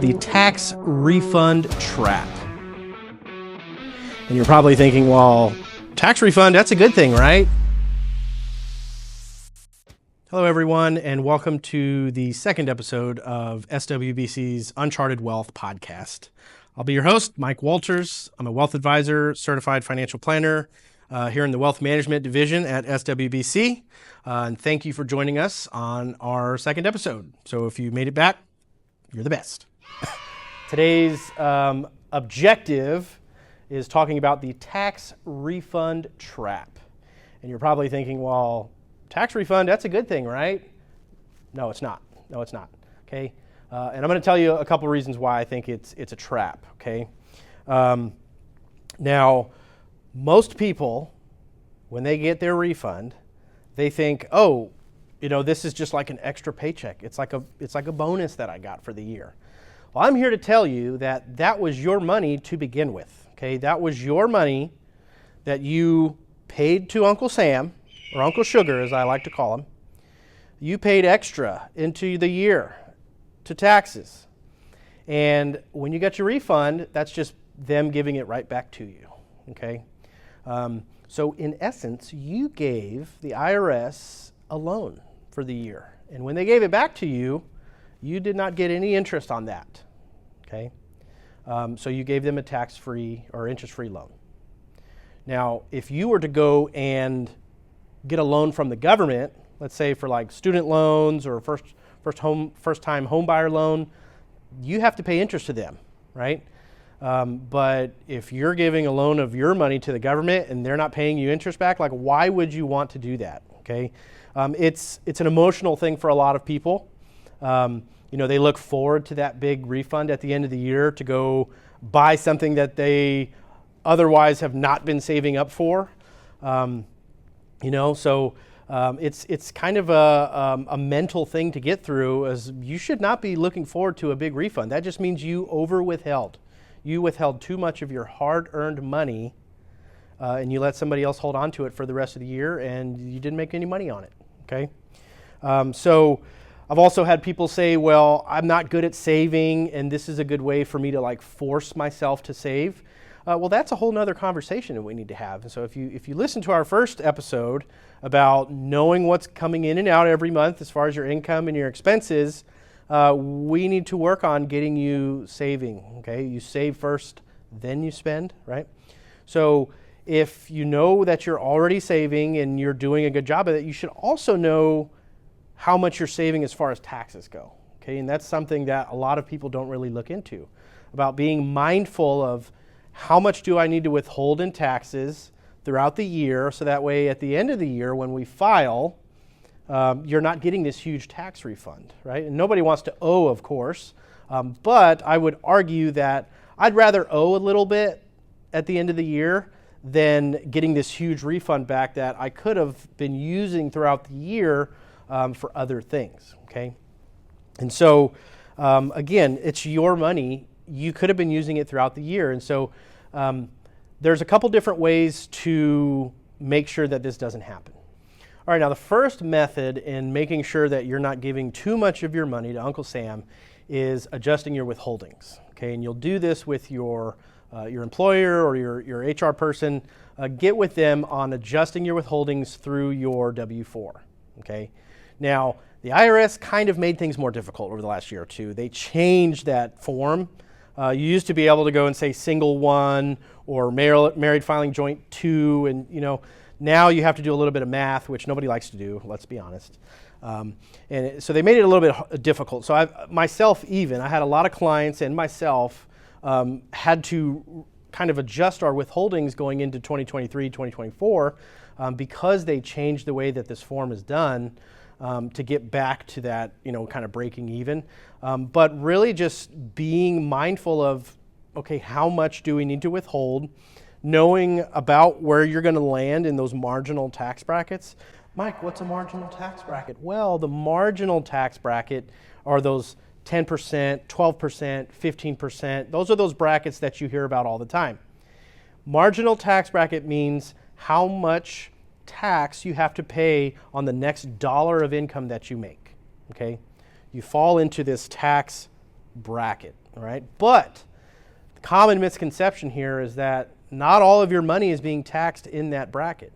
the tax refund trap. And you're probably thinking, well, tax refund, that's a good thing, right? Hello, everyone, and welcome to the second episode of SWBC's Uncharted Wealth podcast. I'll be your host, Mike Walters. I'm a wealth advisor, certified financial planner here in the wealth management division at SWBC. And thank you for joining us on our second episode. So if you made it back, you're the best. Today's objective is talking about the tax refund trap. And you're probably thinking, well, tax refund, that's a good thing, right? No, it's not. No, it's not. Okay. And I'm going to tell you a couple reasons why I think it's a trap. Okay. Now, most people, when they get their refund, they think, oh, this is just like an extra paycheck. It's like a bonus that I got for the year. Well, I'm here to tell you that that was your money to begin with. Okay. That was your money that you paid to Uncle Sam, or Uncle Sugar, as I like to call him. You paid extra into the year to taxes. And when you get your refund, that's just them giving it right back to you, okay? So in essence, you gave the IRS a loan for the year. And when they gave it back to you, you did not get any interest on that, okay? So you gave them a tax-free or interest-free loan. Now, if you were to go and get a loan from the government, let's say for like student loans or first-time home buyer loan, you have to pay interest to them, right? But if you're giving a loan of your money to the government and they're not paying you interest back, like why would you want to do that? Okay, it's an emotional thing for a lot of people. They look forward to that big refund at the end of the year to go buy something that they otherwise have not been saving up for. So it's kind of a mental thing to get through, as you should not be looking forward to a big refund. That just means you withheld. You withheld too much of your hard-earned money, and you let somebody else hold on to it for the rest of the year, and you didn't make any money on it, okay? So I've also had people say, well, I'm not good at saving, and this is a good way for me to like force myself to save. Well, that's a whole nother conversation that we need to have. And so if you listen to our first episode about knowing what's coming in and out every month as far as your income and your expenses, we need to work on getting you saving, okay? You save first, then you spend, right? So if you know that you're already saving and you're doing a good job of it, you should also know how much you're saving as far as taxes go, okay? And that's something that a lot of people don't really look into, about being mindful of how much do I need to withhold in taxes throughout the year, so that way at the end of the year when we file, you're not getting this huge tax refund, right? And nobody wants to owe, of course, but I would argue that I'd rather owe a little bit at the end of the year than getting this huge refund back that I could have been using throughout the year for other things, okay? And so, again, it's your money. You could have been using it throughout the year. And so there's a couple different ways to make sure that this doesn't happen. All right, now the first method in making sure that you're not giving too much of your money to Uncle Sam is adjusting your withholdings. Okay, and you'll do this with your employer or your HR person. Get with them on adjusting your withholdings through your W-4. Okay, now the IRS kind of made things more difficult over the last year or two. They changed that form. You used to be able to go and say single one or married filing joint two, and now you have to do a little bit of math, which nobody likes to do, let's be honest. And so they made it a little bit difficult. So I had a lot of clients and myself had to kind of adjust our withholdings going into 2023, 2024 because they changed the way that this form is done. To get back to that, kind of breaking even. But really just being mindful of, okay, how much do we need to withhold? Knowing about where you're going to land in those marginal tax brackets. Mike, what's a marginal tax bracket? Well, the marginal tax bracket are those 10%, 12%, 15%. Those are those brackets that you hear about all the time. Marginal tax bracket means how much tax you have to pay on the next dollar of income that you make, okay? You fall into this tax bracket, All right, but the common misconception here is that not all of your money is being taxed in that bracket.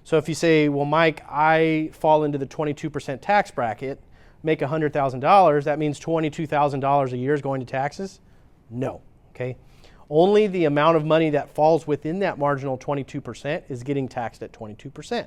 So if you say, well, Mike, I fall into the 22% tax bracket, make $100,000, that means $22,000 a year is going to taxes? No, okay? Only the amount of money that falls within that marginal 22% is getting taxed at 22%.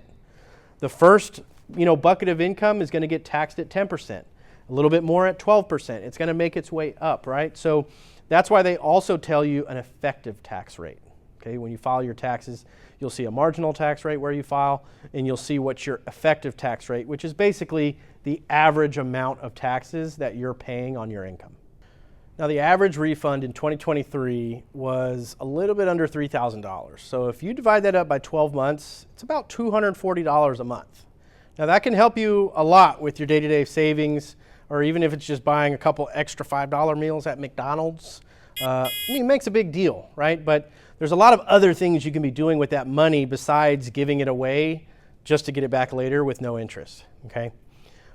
The first, bucket of income is going to get taxed at 10%, a little bit more at 12%. It's going to make its way up, right? So that's why they also tell you an effective tax rate. Okay, when you file your taxes, you'll see a marginal tax rate where you file, and you'll see what's your effective tax rate, which is basically the average amount of taxes that you're paying on your income. Now, the average refund in 2023 was a little bit under $3,000. So if you divide that up by 12 months, it's about $240 a month. Now, that can help you a lot with your day-to-day savings, or even if it's just buying a couple extra $5 meals at McDonald's. It makes a big deal, right? But there's a lot of other things you can be doing with that money besides giving it away just to get it back later with no interest, okay?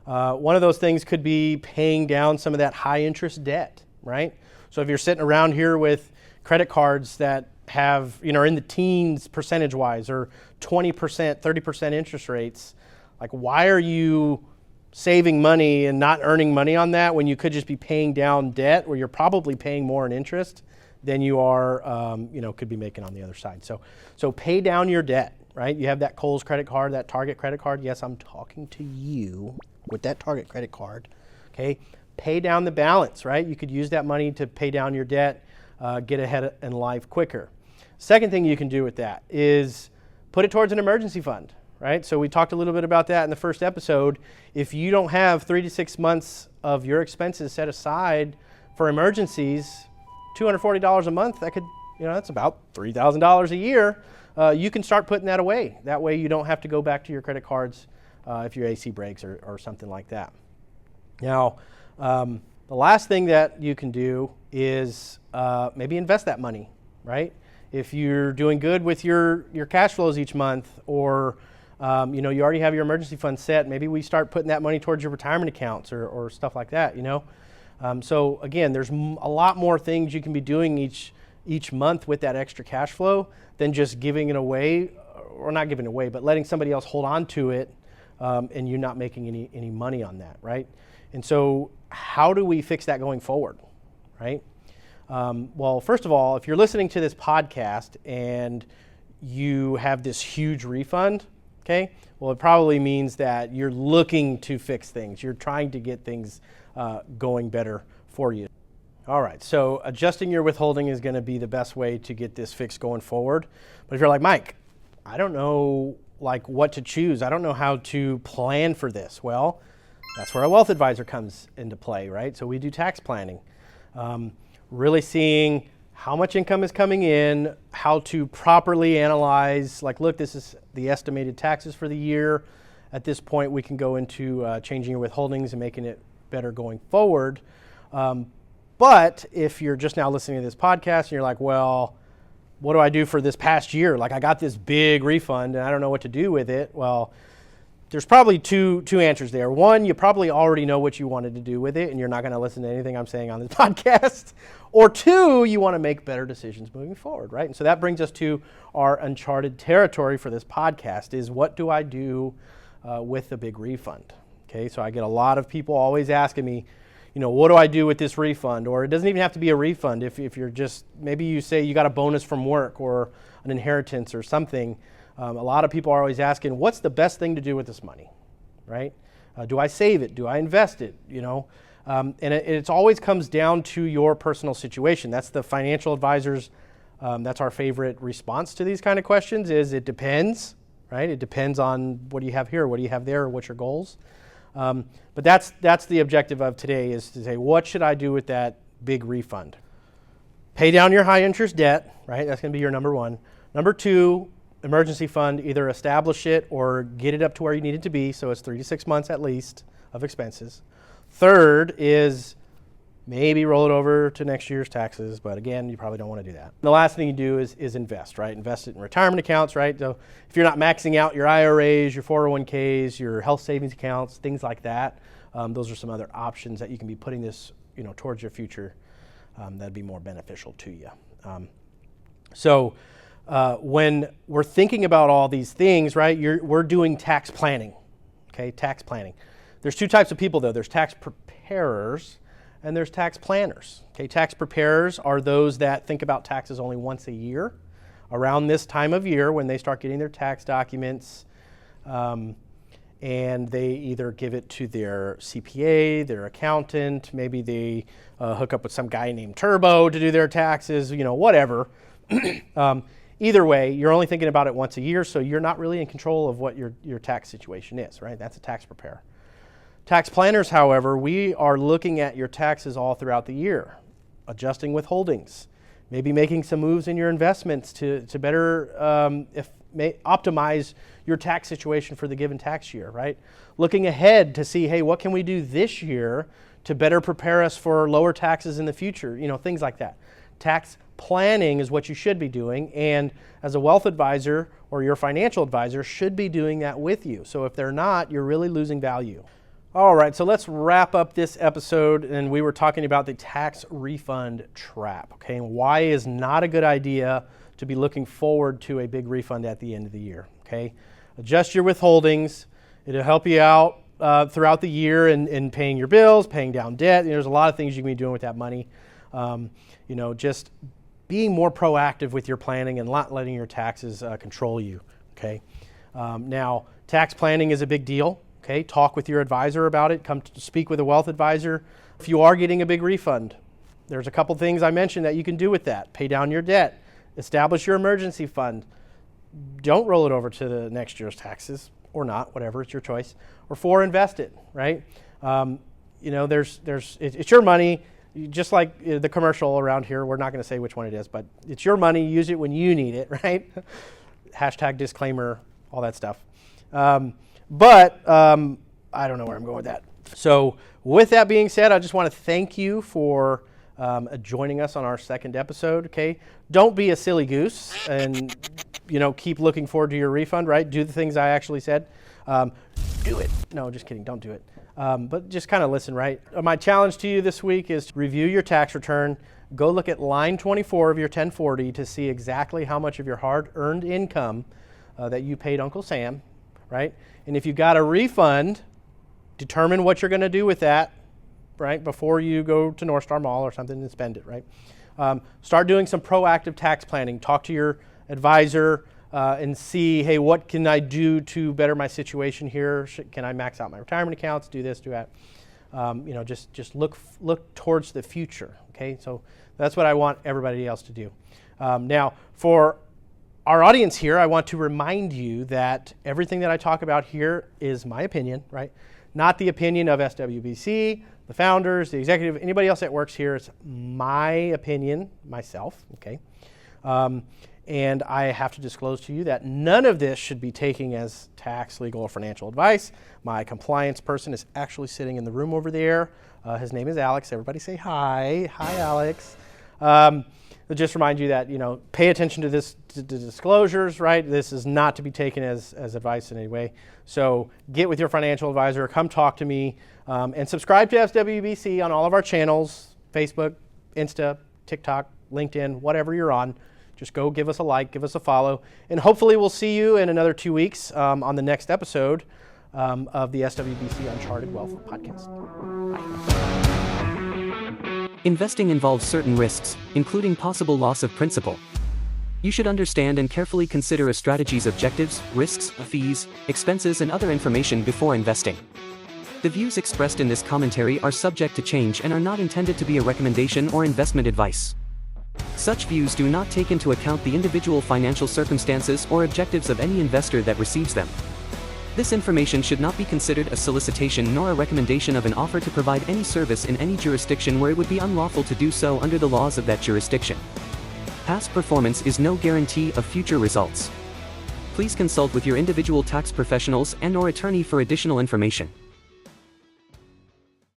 One of those things could be paying down some of that high interest debt, right? So if you're sitting around here with credit cards that have, are in the teens percentage-wise, or 20%, 30% interest rates, like, why are you saving money and not earning money on that when you could just be paying down debt where you're probably paying more in interest than you are, could be making on the other side. So pay down your debt, right? You have that Kohl's credit card, that Target credit card. Yes, I'm talking to you with that Target credit card, okay? Pay down the balance, right? You could use that money to pay down your debt, get ahead in life quicker. Second thing you can do with that is put it towards an emergency fund, right? So we talked a little bit about that in the first episode. If you don't have 3 to 6 months of your expenses set aside for emergencies, $240 a month, that could, that's about $3,000 a year. You can start putting that away. That way you don't have to go back to your credit cards if your AC breaks or something like that. Now, the last thing that you can do is maybe invest that money, right? If you're doing good with your cash flows each month, or you already have your emergency fund set, maybe we start putting that money towards your retirement accounts or stuff like that, So again, there's a lot more things you can be doing each month with that extra cash flow than just giving it away, or not giving it away, but letting somebody else hold on to it, and you're not making any money on that, right? And so how do we fix that going forward, right? Well, first of all, if you're listening to this podcast and you have this huge refund, okay, well, it probably means that you're looking to fix things. You're trying to get things going better for you. All right, so adjusting your withholding is going to be the best way to get this fixed going forward. But if you're like, Mike, I don't know what to choose. I don't know how to plan for this. Well, that's where a wealth advisor comes into play, right? So we do tax planning, really seeing how much income is coming in, how to properly analyze, look, this is the estimated taxes for the year. At this point, we can go into changing your withholdings and making it better going forward. But if you're just now listening to this podcast and you're like, well, what do I do for this past year? I got this big refund and I don't know what to do with it. Well, there's probably two answers there. One, you probably already know what you wanted to do with it and you're not going to listen to anything I'm saying on this podcast. Or two, you want to make better decisions moving forward, right? And so that brings us to our uncharted territory for this podcast, is what do I do with the big refund? Okay, so I get a lot of people always asking me, what do I do with this refund? Or it doesn't even have to be a refund. If you're just, maybe you say you got a bonus from work or an inheritance or something. A lot of people are always asking, what's the best thing to do with this money, right? Do I save it? Do I invest it? And it always comes down to your personal situation. That's the financial advisor's, that's our favorite response to these kind of questions, is it depends, right? It depends on what do you have here, what do you have there, or what's your goals. But that's the objective of today, is to say, what should I do with that big refund? Pay down your high interest debt, right? That's going to be your number one. Number two, emergency fund, either establish it or get it up to where you need it to be, so it's 3 to 6 months at least of expenses. Third is maybe roll it over to next year's taxes, but again, you probably don't want to do that. The last thing you do is invest, right? Invest it in retirement accounts, right? So if you're not maxing out your IRAs, your 401ks, your health savings accounts, things like that, those are some other options that you can be putting this, towards your future that'd be more beneficial to you. So when we're thinking about all these things, right, we're doing tax planning, okay, tax planning. There's two types of people, though. There's tax preparers and there's tax planners. Okay, tax preparers are those that think about taxes only once a year, around this time of year when they start getting their tax documents, and they either give it to their CPA, their accountant, maybe they hook up with some guy named Turbo to do their taxes, whatever. Either way, you're only thinking about it once a year, so you're not really in control of what your tax situation is, right? That's a tax preparer. Tax planners, however, we are looking at your taxes all throughout the year, adjusting withholdings, maybe making some moves in your investments to better optimize your tax situation for the given tax year, right? Looking ahead to see, hey, what can we do this year to better prepare us for lower taxes in the future, things like that. Tax planning is what you should be doing, and as a wealth advisor or your financial advisor should be doing that with you. So if they're not, you're really losing value. All right, so let's wrap up this episode, and we were talking about the tax refund trap, okay, and why is not a good idea to be looking forward to a big refund at the end of the year, okay? Adjust your withholdings. It'll help you out throughout the year in paying your bills, paying down debt. There's a lot of things you can be doing with that money. Just being more proactive with your planning and not letting your taxes control you, okay? Now, tax planning is a big deal. Okay, talk with your advisor about it. Come to speak with a wealth advisor. If you are getting a big refund, there's a couple things I mentioned that you can do with that. Pay down your debt. Establish your emergency fund. Don't roll it over to the next year's taxes, or not, whatever, it's your choice. Or 4, invest it, right? It's your money. Just like the commercial around here, we're not going to say which one it is, but it's your money. Use it when you need it, right? Hashtag disclaimer, all that stuff. But I don't know where I'm going with that. So with that being said, I just want to thank you for joining us on our second episode, okay? Don't be a silly goose and, keep looking forward to your refund, right? Do the things I actually said. Do it. No, just kidding. Don't do it. But just kind of listen, right? My challenge to you this week is to review your tax return. Go look at line 24 of your 1040 to see exactly how much of your hard-earned income that you paid Uncle Sam, right? And if you got a refund, determine what you're going to do with that, right, before you go to North Star Mall or something and spend it, right? Start doing some proactive tax planning. Talk to your advisor and see, hey, what can I do to better my situation here? Can I max out my retirement accounts? Do this, do that. Just look towards the future, okay? So that's what I want everybody else to do. Now, for our audience here, I want to remind you that everything that I talk about here is my opinion, right? Not the opinion of SWBC, the founders, the executive, anybody else that works here. It's my opinion, myself, okay? And I have to disclose to you that none of this should be taken as tax, legal, or financial advice. My compliance person is actually sitting in the room over there. His name is Alex. Everybody say hi. Hi, Alex. Just remind you that, pay attention to this, to disclosures, right? This is not to be taken as advice in any way. So get with your financial advisor, come talk to me, and subscribe to SWBC on all of our channels, Facebook, Insta, TikTok, LinkedIn, whatever you're on. Just go give us a like, give us a follow, and hopefully we'll see you in another 2 weeks on the next episode of the SWBC Uncharted Wealth podcast. Bye. Investing involves certain risks, including possible loss of principal. You should understand and carefully consider a strategy's objectives, risks, fees, expenses, and other information before investing. The views expressed in this commentary are subject to change and are not intended to be a recommendation or investment advice. Such views do not take into account the individual financial circumstances or objectives of any investor that receives them. This information should not be considered a solicitation nor a recommendation of an offer to provide any service in any jurisdiction where it would be unlawful to do so under the laws of that jurisdiction. Past performance is no guarantee of future results. Please consult with your individual tax professionals and/or attorney for additional information.